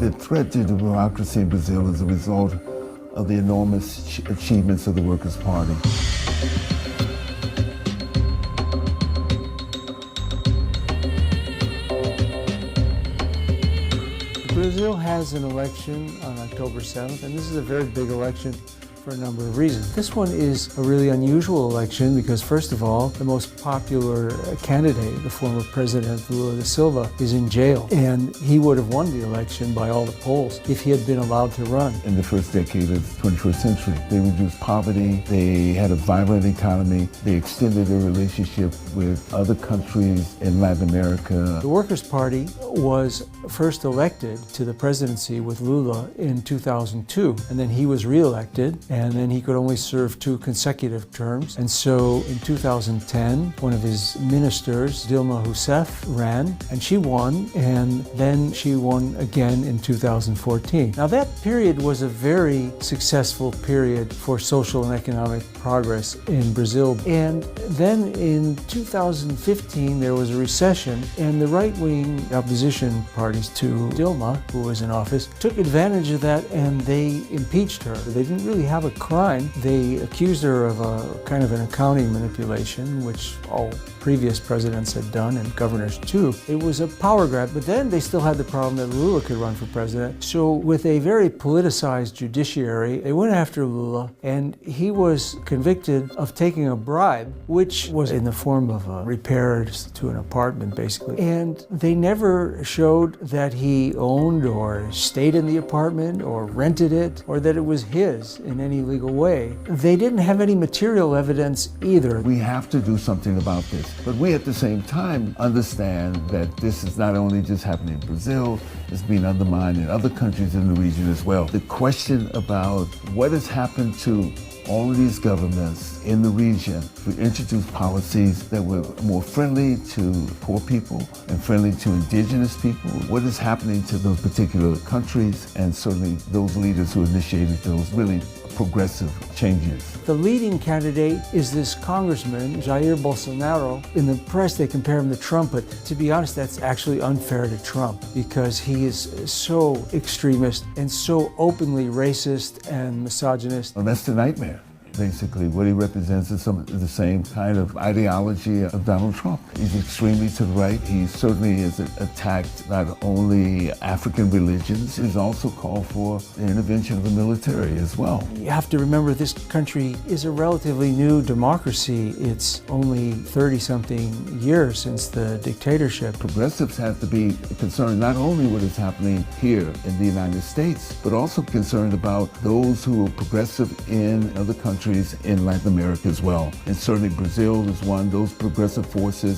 The threat to democracy in Brazil is a result of the enormous achievements of the Workers' Party. Brazil has an election on October 7th, and this is a very big election for a number of reasons. This one is a really unusual election because, first of all, the most popular candidate, the former President Lula da Silva, is in jail, and he would have won the election by all the polls if he had been allowed to run. In the first decade of the 21st century, they reduced poverty, they had a vibrant economy, they extended their relationship with other countries in Latin America. The Workers' Party was first elected to the presidency with Lula in 2002, and then he was re-elected, and then he could only serve 2 consecutive terms. And so in 2010, one of his ministers, Dilma Rousseff, ran, and she won, and then she won again in 2014. Now that period was a very successful period for social and economic progress in Brazil. And then in 2015, there was a recession, and the right-wing opposition parties to Dilma, who was in office, took advantage of that, and they impeached her. They didn't really have a crime. They accused her of a kind of an accounting manipulation, which all previous presidents had done, and governors too. It was a power grab, but then they still had the problem that Lula could run for president. So with a very politicized judiciary, they went after Lula, and he was convicted of taking a bribe, which was in the form of repairs to an apartment, basically. And they never showed that he owned or stayed in the apartment or rented it, or that it was his in any legal way. They didn't have any material evidence either. We have to do something about this. But we at the same time understand that this is not only just happening in Brazil, it's being undermined in other countries in the region as well. The question about what has happened to all of these governments in the region to introduce policies that were more friendly to poor people and friendly to indigenous people. What is happening to those particular countries, and certainly those leaders who initiated those really progressive changes. The leading candidate is this congressman, Jair Bolsonaro. In the press, they compare him to Trump, but to be honest, that's actually unfair to Trump because he is so extremist and so openly racist and misogynist. Well, that's the nightmare. Basically, what he represents is the same kind of ideology of Donald Trump. He's extremely to the right. He certainly has attacked not only African religions, he's also called for the intervention of the military as well. You have to remember this country is a relatively new democracy. It's only 30-something years since the dictatorship. Progressives have to be concerned not only what is happening here in the United States, but also concerned about those who are progressive in other countries in Latin America as well. And certainly Brazil is one of those progressive forces.